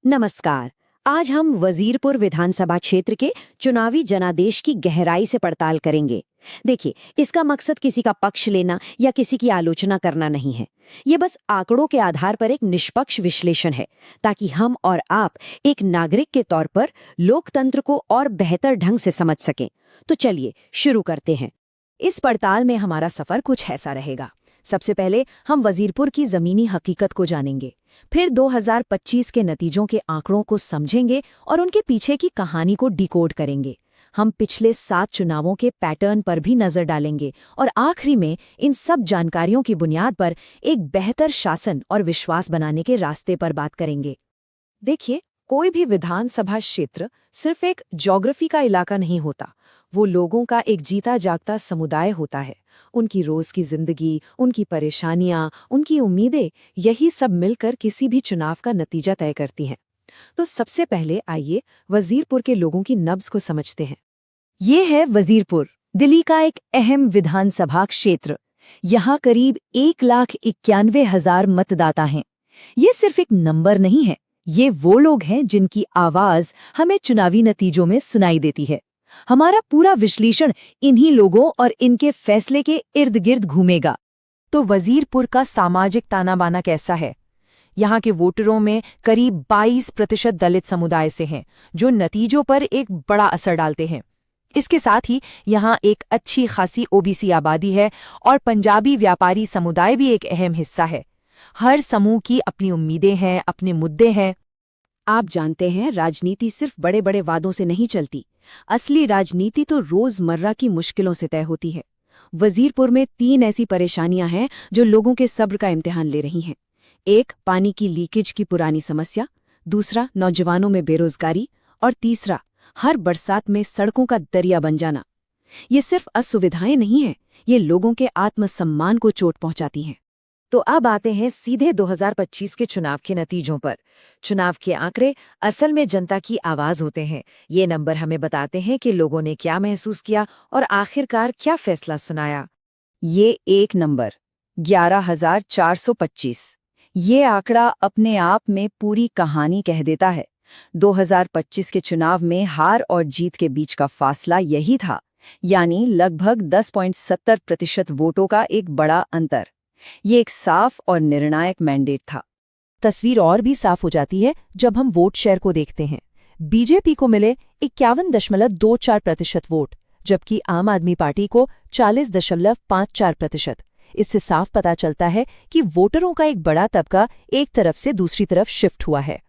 नमस्कार। आज हम वजीरपुर विधानसभा क्षेत्र के चुनावी जनादेश की गहराई से पड़ताल करेंगे। देखिए, इसका मकसद किसी का पक्ष लेना या किसी की आलोचना करना नहीं है। ये बस आंकड़ों के आधार पर एक निष्पक्ष विश्लेषण है, ताकि हम और आप एक नागरिक के तौर पर लोकतंत्र को और बेहतर ढंग से समझ सकें। तो चलिए शुरू करते हैं। इस पड़ताल में हमारा सफर कुछ ऐसा रहेगा। सबसे पहले हम वजीरपुर की जमीनी हकीकत को जानेंगे, फिर 2025 के नतीजों के आंकड़ों को समझेंगे और उनके पीछे की कहानी को डिकोड करेंगे। हम पिछले 7 चुनावों के पैटर्न पर भी नजर डालेंगे और आखिरी में इन सब जानकारियों की बुनियाद पर एक बेहतर शासन और विश्वास बनाने के रास्ते पर बात करेंगे। देखिए, कोई भी विधानसभा क्षेत्र सिर्फ एक ज्योग्राफी का इलाका नहीं होता, वो लोगों का एक जीता जागता समुदाय होता है। उनकी रोज की जिंदगी, उनकी परेशानियां, उनकी उम्मीदें, यही सब मिलकर किसी भी चुनाव का नतीजा तय करती हैं। तो सबसे पहले आइए वजीरपुर के लोगों की नब्ज को समझते हैं। ये है वजीरपुर, दिल्ली का एक अहम विधानसभा क्षेत्र। यहाँ करीब 1,91,000 मतदाता हैं। ये सिर्फ एक नंबर नहीं है, ये वो लोग हैं जिनकी आवाज हमें चुनावी नतीजों में सुनाई देती है। हमारा पूरा विश्लेषण इन्हीं लोगों और इनके फैसले के इर्द गिर्द घूमेगा। तो वजीरपुर का सामाजिक ताना बाना कैसा है? यहाँ के वोटरों में करीब 22% दलित समुदाय से हैं, जो नतीजों पर एक बड़ा असर डालते हैं। इसके साथ ही यहाँ एक अच्छी खासी ओबीसी आबादी है और पंजाबी व्यापारी समुदाय भी एक अहम हिस्सा है। हर समूह की अपनी उम्मीदें हैं, अपने मुद्दे हैं। आप जानते हैं, राजनीति सिर्फ बड़े बड़े वादों से नहीं चलती। असली राजनीति तो रोजमर्रा की मुश्किलों से तय होती है। वजीरपुर में 3 ऐसी परेशानियां हैं जो लोगों के सब्र का इम्तिहान ले रही हैं। एक, पानी की लीकेज की पुरानी समस्या, दूसरा, नौजवानों में बेरोजगारी, और तीसरा, हर बरसात में सड़कों का दरिया बन जाना। ये सिर्फ असुविधाएं नहीं हैं, ये लोगों के आत्मसम्मान को चोट पहुंचाती हैं। तो अब आते हैं सीधे 2025 के चुनाव के नतीजों पर। चुनाव के आंकड़े असल में जनता की आवाज होते हैं। ये नंबर हमें बताते हैं कि लोगों ने क्या महसूस किया और आखिरकार क्या फैसला सुनाया। ये एक नंबर 11,425। ये आंकड़ा अपने आप में पूरी कहानी कह देता है। 2025 के चुनाव में हार और जीत के बीच का फासला यही था, यानी लगभग 10.70% वोटों का एक बड़ा अंतर। ये एक साफ और निर्णायक मैंडेट था। तस्वीर और भी साफ हो जाती है जब हम वोट शेयर को देखते हैं। बीजेपी को मिले 51.24% वोट, जबकि आम आदमी पार्टी को 40.54%। इससे साफ पता चलता है कि वोटरों का एक बड़ा तबका एक तरफ से दूसरी तरफ शिफ्ट हुआ है।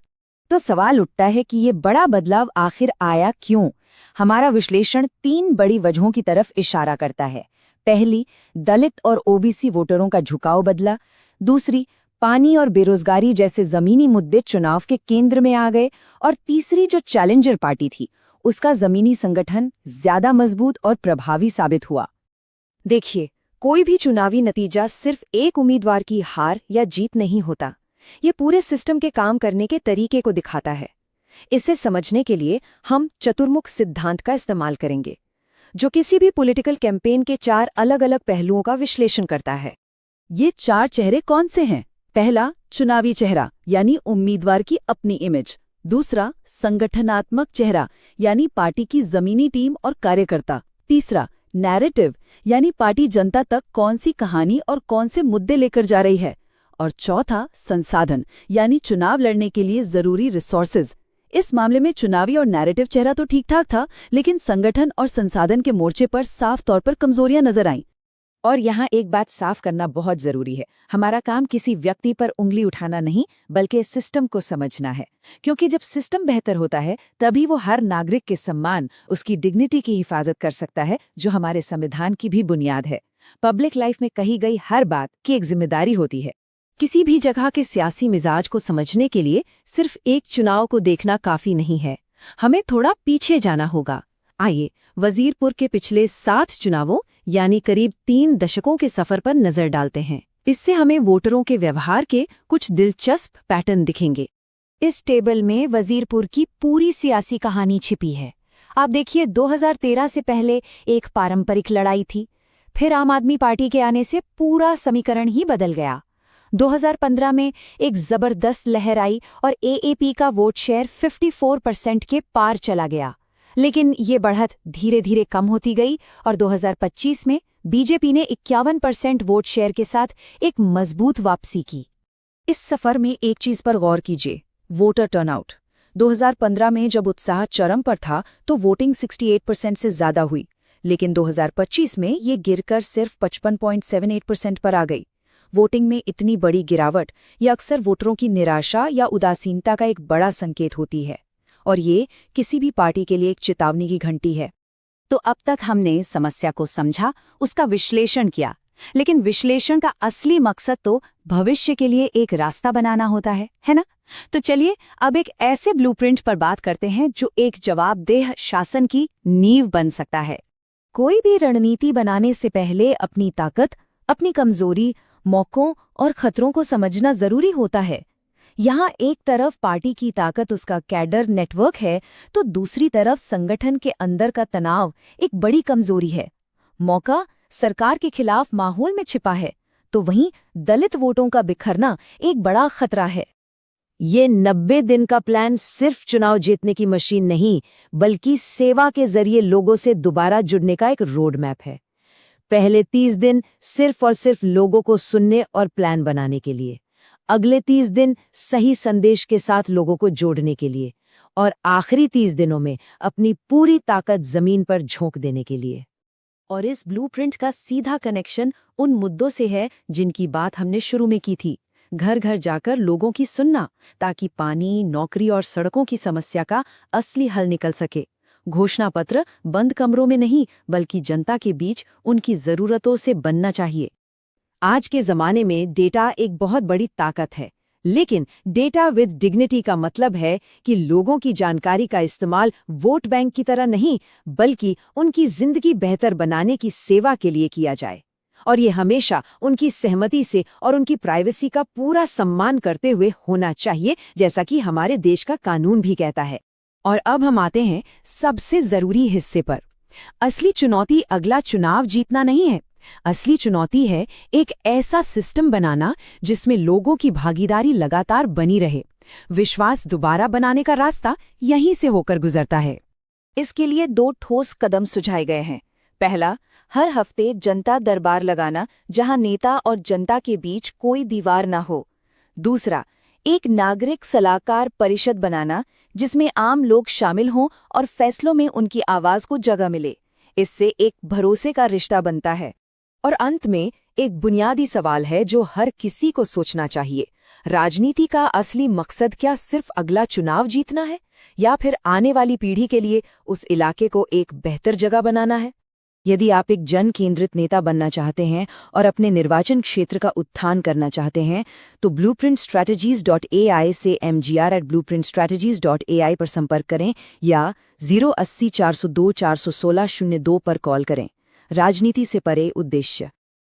तो सवाल उठता है कि ये बड़ा बदलाव आखिर आया क्यों? हमारा विश्लेषण 3 बड़ी वजहों की तरफ इशारा करता है। पहली, दलित और ओबीसी वोटरों का झुकाव बदला। दूसरी, पानी और बेरोजगारी जैसे जमीनी मुद्दे चुनाव के केंद्र में आ गए। और तीसरी, जो चैलेंजर पार्टी थी, उसका जमीनी संगठन ज्यादा मजबूत और प्रभावी साबित हुआ। देखिए, कोई भी चुनावी नतीजा सिर्फ एक उम्मीदवार की हार या जीत नहीं होता। ये पूरे सिस्टम के काम करने के तरीके को दिखाता है। इसे समझने के लिए हम चतुर्मुख सिद्धांत का इस्तेमाल करेंगे, जो किसी भी पॉलिटिकल कैंपेन के 4 अलग-अलग पहलुओं का विश्लेषण करता है। ये 4 चेहरे कौन से हैं? पहला, चुनावी चेहरा, यानी उम्मीदवार की अपनी इमेज। दूसरा, संगठनात्मक चेहरा, यानी पार्टी की जमीनी टीम और कार्यकर्ता। तीसरा, नैरेटिव, यानी पार्टी जनता तक कौन सी कहानी और कौन से मुद्दे लेकर जा रही है। और चौथा, संसाधन, यानी चुनाव लड़ने के लिए जरूरी रिसोर्सेज। इस मामले में चुनावी और नैरेटिव चेहरा तो ठीक ठाक था, लेकिन संगठन और संसाधन के मोर्चे पर साफ तौर पर कमजोरियां नजर आईं। और यहाँ एक बात साफ करना बहुत जरूरी है। हमारा काम किसी व्यक्ति पर उंगली उठाना नहीं, बल्कि सिस्टम को समझना है। क्योंकि जब सिस्टम बेहतर होता है, तभी वो हर नागरिक के सम्मान, उसकी डिग्निटी की हिफाजत कर सकता है, जो हमारे संविधान की भी बुनियाद है। पब्लिक लाइफ में कही गई हर बात की एक जिम्मेदारी होती है। किसी भी जगह के सियासी मिजाज को समझने के लिए सिर्फ एक चुनाव को देखना काफी नहीं है, हमें थोड़ा पीछे जाना होगा। आइए वजीरपुर के पिछले 7 चुनावों, यानी करीब 3 दशकों के सफर पर नजर डालते हैं। इससे हमें वोटरों के व्यवहार के कुछ दिलचस्प पैटर्न दिखेंगे। इस टेबल में वजीरपुर की पूरी सियासी कहानी छिपी है। आप देखिए, 2013 से पहले एक पारंपरिक लड़ाई थी, फिर आम आदमी पार्टी के आने से पूरा समीकरण ही बदल गया। 2015 में एक जबरदस्त लहर आई और एएपी का वोट शेयर 54% के पार चला गया। लेकिन ये बढ़त धीरे धीरे कम होती गई और 2025 में बीजेपी ने 51% वोट शेयर के साथ एक मजबूत वापसी की। इस सफर में एक चीज पर गौर कीजिए, वोटर टर्नआउट। 2015 में जब उत्साह चरम पर था तो वोटिंग 68% से ज्यादा हुई, लेकिन 2025 में ये गिरकर सिर्फ 55.78% पर आ गई। वोटिंग में इतनी बड़ी गिरावट यह अक्सर वोटरों की निराशा या उदासीनता का एक बड़ा संकेत होती है, और ये किसी भी पार्टी के लिए एक चेतावनी की घंटी है। तो अब तक हमने समस्या को समझा, उसका विश्लेषण किया, लेकिन विश्लेषण का असली मकसद तो भविष्य के लिए एक रास्ता बनाना होता है ना? तो चलिए अब एक ऐसे ब्लूप्रिंट पर बात करते हैं जो एक जवाबदेह शासन की नींव बन सकता है। कोई भी रणनीति बनाने से पहले अपनी ताकत, अपनी कमजोरी, मौकों और खतरों को समझना जरूरी होता है। यहाँ एक तरफ पार्टी की ताकत उसका कैडर नेटवर्क है, तो दूसरी तरफ संगठन के अंदर का तनाव एक बड़ी कमजोरी है। मौका सरकार के खिलाफ माहौल में छिपा है, तो वहीं दलित वोटों का बिखरना एक बड़ा खतरा है। ये 90 दिन का प्लान सिर्फ चुनाव जीतने की मशीन नहीं, बल्कि सेवा के जरिए लोगों से दोबारा जुड़ने का एक रोड मैप है। पहले 30 दिन सिर्फ और सिर्फ लोगों को सुनने और प्लान बनाने के लिए, अगले 30 दिन सही संदेश के साथ लोगों को जोड़ने के लिए, और आखिरी 30 दिनों में अपनी पूरी ताकत जमीन पर झोंक देने के लिए। और इस ब्लूप्रिंट का सीधा कनेक्शन उन मुद्दों से है जिनकी बात हमने शुरू में की थी। घर घर जाकर लोगों की सुनना, ताकि पानी, नौकरी और सड़कों की समस्या का असली हल निकल सके। घोषणा पत्र बंद कमरों में नहीं, बल्कि जनता के बीच उनकी जरूरतों से बनना चाहिए। आज के जमाने में डेटा एक बहुत बड़ी ताकत है, लेकिन डेटा विद डिग्निटी का मतलब है कि लोगों की जानकारी का इस्तेमाल वोट बैंक की तरह नहीं, बल्कि उनकी जिंदगी बेहतर बनाने की सेवा के लिए किया जाए। और ये हमेशा उनकी सहमति से और उनकी प्राइवेसी का पूरा सम्मान करते हुए होना चाहिए, जैसा कि हमारे देश का कानून भी कहता है। और अब हम आते हैं सबसे जरूरी हिस्से पर। असली चुनौती अगला चुनाव जीतना नहीं है। असली चुनौती है एक ऐसा सिस्टम बनाना जिसमें लोगों की भागीदारी लगातार बनी रहे। विश्वास दोबारा बनाने का रास्ता यहीं से होकर गुजरता है। इसके लिए 2 ठोस कदम सुझाए गए हैं। पहला, हर हफ्ते जनता दरबार लगाना, जहां नेता और जनता के बीच कोई दीवार न हो। दूसरा, एक नागरिक सलाहकार परिषद बनाना, जिसमें आम लोग शामिल हों और फैसलों में उनकी आवाज को जगह मिले। इससे एक भरोसे का रिश्ता बनता है। और अंत में एक बुनियादी सवाल है जो हर किसी को सोचना चाहिए। राजनीति का असली मकसद क्या सिर्फ अगला चुनाव जीतना है, या फिर आने वाली पीढ़ी के लिए उस इलाके को एक बेहतर जगह बनाना है? यदि आप एक जन केंद्रित नेता बनना चाहते हैं और अपने निर्वाचन क्षेत्र का उत्थान करना चाहते हैं, तो blueprintstrategies.ai से mgr@blueprintstrategies.ai पर संपर्क करें या 080 402 416 02 पर कॉल करें। राजनीति से परे उद्देश्य।